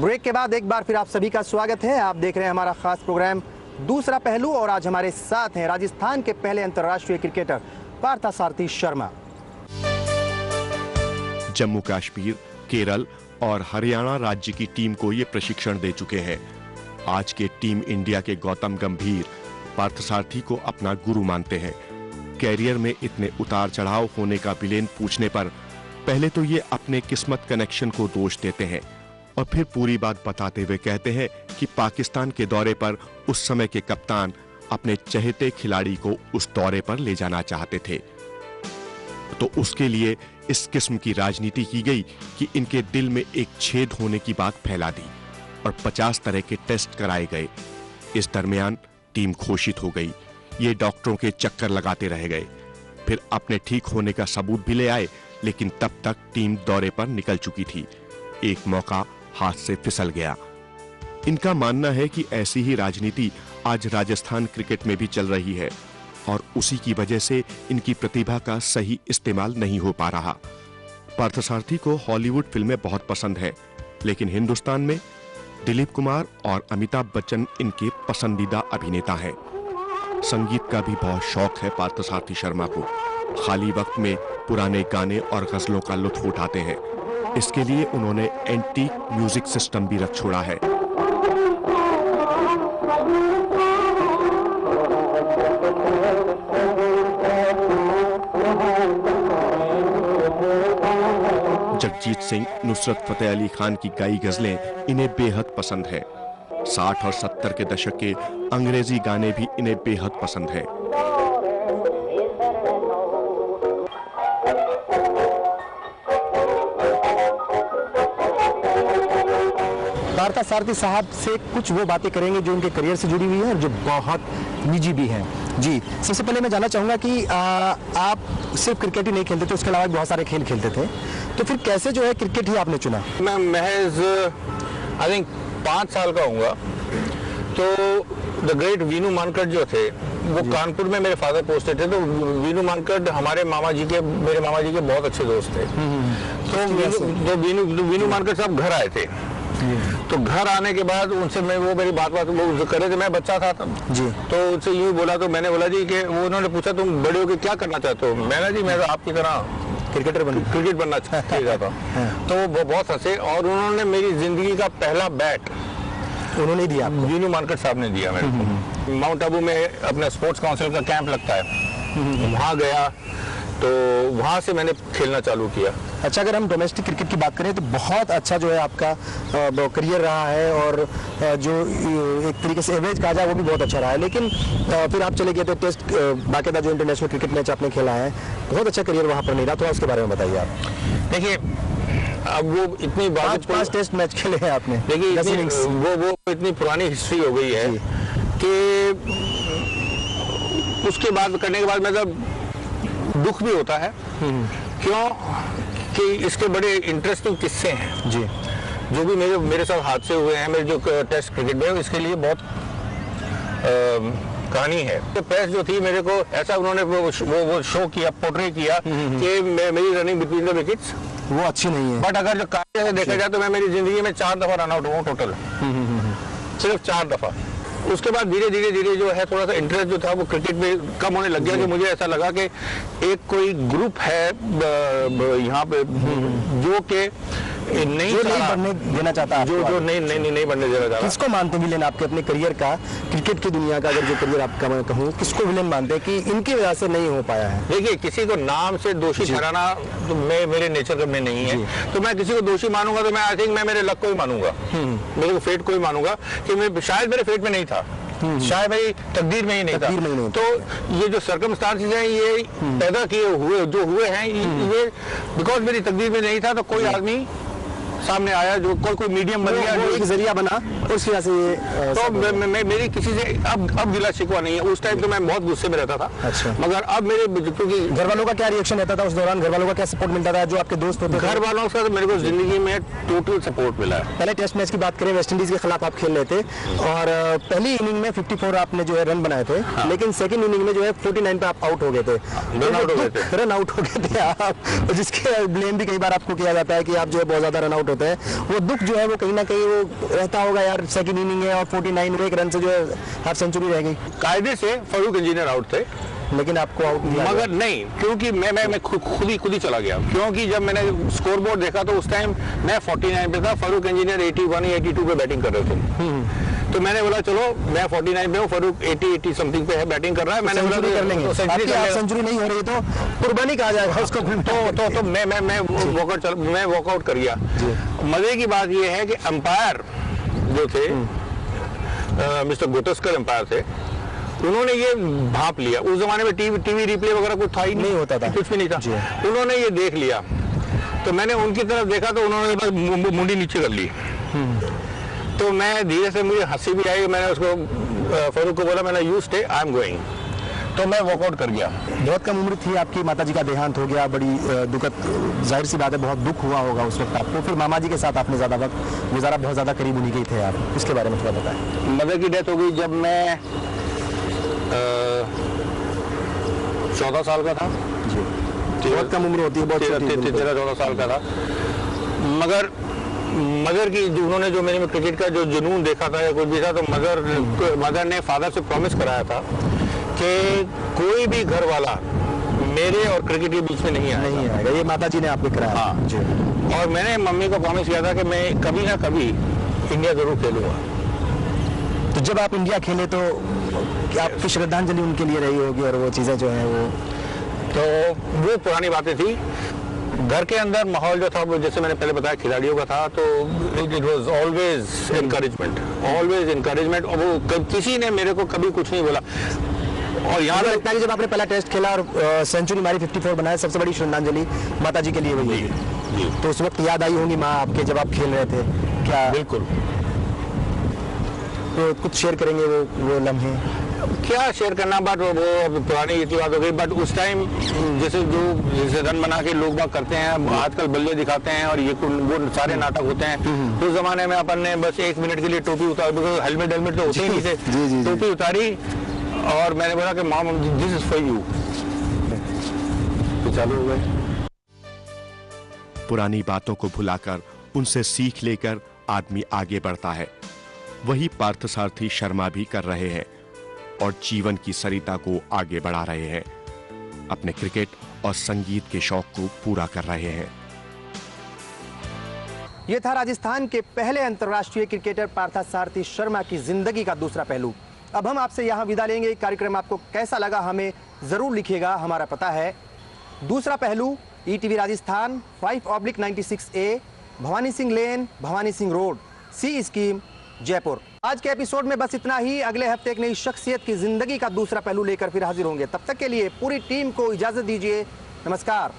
Break के बाद एक बार फिर आप सभी का स्वागत है। आप देख रहे हैं हमारा खास प्रोग्राम दूसरा पहलू और आज हमारे साथ हैं राजस्थान के पहले अंतर्राष्ट्रीय क्रिकेटर पार्थसारथी शर्मा। जम्मू कश्मीर, केरल और हरियाणा राज्य की टीम को ये प्रशिक्षण दे चुके हैं। आज के टीम इंडिया के गौतम गंभीर पार्थसारथी को अपना गुरु मानते हैं। कैरियर में इतने उतार चढ़ाव होने का विलेन पूछने पर पहले तो ये अपने किस्मत कनेक्शन को दोष देते हैं और फिर पूरी बात बताते हुए कहते हैं कि पाकिस्तान के दौरे पर उस समय के कप्तान अपने चहेते खिलाड़ी को उस दौरे पर ले जाना चाहते थे, तो उसके लिए इस किस्म की राजनीति की गई कि इनके दिल में एक छेद होने की बात फैला दी और 50 तरह के टेस्ट कराए गए। इस दरमियान टीम घोषित हो गई। ये डॉक्टरों के चक्कर लगाते रह गए, फिर अपने ठीक होने का सबूत भी ले आए, लेकिन तब तक टीम दौरे पर निकल चुकी थी। एक मौका हाथ से फिसल गया। इनका मानना है कि ऐसी ही राजनीति आज राजस्थान क्रिकेट में भी चल रही है और उसी की वजह से इनकी प्रतिभा का सही इस्तेमाल नहीं हो पा रहा। पार्थसारथी को हॉलीवुड फिल्में बहुत पसंद है, लेकिन हिंदुस्तान में दिलीप कुमार और अमिताभ बच्चन इनके पसंदीदा अभिनेता हैं। संगीत का भी बहुत शौक है पार्थसारथी शर्मा को। खाली वक्त में पुराने गाने और गजलों का लुत्फ उठाते हैं। इसके लिए उन्होंने एंटीक म्यूजिक सिस्टम भी रख छोड़ा है। जगजीत सिंह, नुसरत फतेह अली खान की गाई गजलें इन्हें बेहद पसंद है। 60 और 70 के दशक के अंग्रेजी गाने भी इन्हें बेहद पसंद है। पार्थसारथी साहब से कुछ वो बातें करेंगे जो उनके करियर से जुड़ी हुई है और जो बहुत निजी भी हैं। जी, सबसे पहले मैं जानना चाहूंगा कि आप सिर्फ क्रिकेट ही नहीं खेलते थे, उसके अलावा बहुत सारे खेल खेलते थे, तो फिर कैसे जो है क्रिकेट ही आपने चुना? मैं महज आई थिंक 5 साल का हूँगा तो द ग्रेट वीनू मानकड़ जो थे वो कानपुर में मेरे फादर पोस्टेड थे, तो वीनू मानकड़ हमारे मेरे मामा जी के बहुत अच्छे दोस्त थे। तो वीनू मानकड़ साहब घर आए थे, तो घर आने के बाद उनसे मैं वो मेरी बात वो कर रहे थे। मैं बच्चा था तब जी, तो उनसे यूँ बोला, तो मैंने बोला जी कि वो उन्होंने पूछा तुम बड़े होके क्या करना चाहते हो? मैंने जी मैं तो आपकी तरह क्रिकेट बनना चाहता था। तो वो बहुत हंसे और उन्होंने मेरी जिंदगी का पहला बैट उन्होंने दिया, वीनू मानकड़ साहब ने दिया मेरे को। माउंट आबू में अपना स्पोर्ट्स काउंसिल का कैंप लगता है, वहाँ गया तो वहाँ से मैंने खेलना चालू किया। अच्छा, अगर हम डोमेस्टिक क्रिकेट की बात करें तो बहुत अच्छा जो है आपका करियर रहा है और जो एक तरीके से एवरेज कहा जाए वो भी बहुत अच्छा रहा है, लेकिन फिर आप चले गए थे टेस्ट, बाकायदा जो इंटरनेशनल क्रिकेट मैच आपने खेला है, बहुत अच्छा करियर वहाँ पर नहीं रहा, थोड़ा उसके बारे में बताइए आप। देखिए, अब वो इतनी 5 टेस्ट मैच खेले हैं आपने, देखिए वो इतनी पुरानी हिस्ट्री हो गई है कि उसके बाद करने के बाद मतलब दुख भी होता है। क्यों कि इसके बड़े इंटरेस्टिंग किस्से हैं जी, जो भी मेरे साथ हादसे हुए हैं मेरे जो टेस्ट क्रिकेट में, इसके लिए बहुत कहानी है। तो प्रेस जो थी मेरे को ऐसा उन्होंने वो शो किया, पोर्ट्रे किया कि मेरी रनिंग बिटवीन द विकेट्स वो अच्छी नहीं है, बट अगर जो कार्य से देखा जाए तो मैं मेरी जिंदगी में 4 दफा रन आउट हुआ टोटल, सिर्फ 4 दफा। उसके बाद धीरे धीरे जो है थोड़ा सा इंटरेस्ट जो था वो क्रिकेट में कम होने लग गया, कि मुझे ऐसा लगा कि एक कोई ग्रुप है यहाँ पे जो कि नहीं बनने देना चाहता, जो नहीं बनने देना चाहता। किसको मानते विलेन आपके अपने करियर का, क्रिकेट की दुनिया का अगर जो करियर आपका मैं कहूँ, किसको विलेन मानते हैं कि इनकी वजह से नहीं हो पाया है? देखिए, किसी को नाम से दोषी ठहराना तो मेरे नेचर में नहीं है, तो मैं किसी को दोषी मानूंगा तो मैं आई थिंक मैं मेरे लक को ही मानूंगा, मेरे को फेट को ही मानूंगा कि मैं शायद मेरे फेट में नहीं था, शायद मेरी तकदीर में ही नहीं था। तो ये जो सर्कमस्टांसेस हैं ये पैदा किए हुए जो हुए हैं, ये बिकॉज मेरी तकदीर में नहीं था, तो कोई आदमी सामने आया जो कोई मीडियम बन गया, जो एक जरिया बना, उस वजह से ये तो मेरी किसी से अब गिला शिकवा नहीं है। उस टाइम तो मैं बहुत गुस्से में रहता था। अच्छा। मगर अब मेरे क्योंकि घर वालों का क्या रिएक्शन रहता था उस दौरान? घर वालों का क्या सपोर्ट मिलता था? जो आपके दोस्त होते थे, घर वालों का तो मेरे को जिंदगी में टोटल सपोर्ट मिला है। पहले टेस्ट मैच की बात करें, वेस्ट इंडीज के खिलाफ आप खेल रहे थे और पहली इनिंग में 54 आपने जो है रन बनाए थे, लेकिन सेकंड इनिंग में जो है 49 पे आप आउट हो गए थे, रन आउट हो गए थे आप, जिसके ब्लेम भी कई बार आपको किया जाता है कि आप जो है बहुत ज्यादा रन आउट होते हैं, वो दुख जो है वो कहीं ना कहीं वो रहता होगा यार, सेकंड इनिंग है और 49 एक रन से जो है हाफ सेंचुरी रह गई। कायदे से फारूक इंजीनियर आउट थे, लेकिन आपको आउट किया मगर नहीं, क्योंकि मैं खुद ही चला गया, क्योंकि जब मैंने स्कोर बोर्ड देखा तो उस टाइम मैं 49 पे था, फारूक इंजीनियर 81 या 82 पे बैटिंग कर रहे थे। तो मैंने बोला चलो मैं 49 पे हूँ, फारूक 80 समथिंग पे है, बैटिंग कर रहा है, मैंने बोला कर लेंगे, सेंचुरी नहीं हो रही तो कुर्बानी कहा जाएगा उसको। तो मैं वॉकआउट कर गया। मजे की बात यह है कि अंपायर जो थे मिस्टर गोटस्कर अंपायर थे, उन्होंने ये भाप लिया। उस जमाने में टीवी रिप्ले वगैरह कुछ था ही नहीं होता था, कुछ भी नहीं था। उन्होंने ये देख लिया, तो मैंने उनकी तरफ देखा तो उन्होंने बस मुंडी नीचे कर ली। तो मैं धीरे से, मुझे हंसी भी आई, मैंने उसको फारूक को बोला, मैंने you stay, I am going, तो मैं वॉकआउट कर गया। बहुत कम उम्र थी आपकी, माताजी का देहांत हो गया, बड़ी दुखद, जाहिर सी बात है बहुत दुख हुआ होगा उस वक्त आपको। फिर मामा जी के साथ आपने ज़्यादा वक्त गुजारा, बहुत ज़्यादा करीब उन्हीं के थे आप, इसके बारे में थोड़ा बताएं। मदर की डेथ हो गई जब मैं 14 साल का था जी। बहुत कम उम्र होती है, बहुत 13-14 साल का था। मगर मदर की जो उन्होंने जो मेरे में क्रिकेट का जो जुनून देखा था या कुछ भी था, तो मदर ने फादर से प्रॉमिस कराया था कि कोई भी घर वाला मेरे और क्रिकेट के बीच में नहीं आएगा। ये माता जी ने आपको कराया। हाँ जी। और मैंने मम्मी को प्रॉमिस किया था कि मैं कभी ना कभी इंडिया जरूर खेलूंगा। तो जब आप इंडिया खेले तो क्या आपकी श्रद्धांजलि उनके लिए रही होगी, और वो चीज़ें जो है वो पुरानी बातें थी। घर के अंदर माहौल जो था वो, जैसे मैंने पहले बताया, खिलाड़ियों का था, तो इट वाज ऑलवेज एनकरेजमेंट। और वो किसी ने मेरे को कभी कुछ नहीं बोला। और यहाँ लगता है कि जब आपने पहला टेस्ट खेला और सेंचुरी मारी, 54 बनाया, सबसे बड़ी श्रद्धांजलि माता जी के लिए वही जी। तो उस वक्त याद आई होंगी माँ आपके जब आप खेल रहे थे क्या? बिल्कुल। तो कुछ शेयर करेंगे वो लम्हे? क्या शेयर करना, बट वो पुरानी इतनी बात हो गई। बट उस टाइम जैसे रन बना के लोग बाग करते हैं, आजकल बल्ले दिखाते हैं और ये वो सारे नाटक होते हैं। उस जमाने में अपन ने बस 1 मिनट के लिए टोपी उतार, हेलमेट तो होते ही नहीं थे, टोपी उतारी और मैंने बोला कि mom this is for you, तो चालू हो गए। पुरानी बातों को भुलाकर उनसे सीख लेकर आदमी आगे बढ़ता है। वही पार्थसारथी शर्मा भी कर रहे हैं और जीवन की सरिता को आगे बढ़ा रहे हैं। अपने क्रिकेट और संगीत के शौक को पूरा कर रहे हैं। यह था राजस्थान के पहले अंतर्राष्ट्रीय क्रिकेटर पार्थसारथी शर्मा की जिंदगी का दूसरा पहलू। अब हम आपसे यहां विदा लेंगे। कार्यक्रम आपको कैसा लगा हमें जरूर लिखिएगा, हमारा पता है दूसरा पहलू, ETV राजस्थान, 5/96A, भवानी सिंह लेन, भवानी सिंह रोड, सी स्कीम, जयपुर। आज के एपिसोड में बस इतना ही। अगले हफ्ते एक नई शख्सियत की जिंदगी का दूसरा पहलू लेकर फिर हाजिर होंगे। तब तक के लिए पूरी टीम को इजाजत दीजिए। नमस्कार।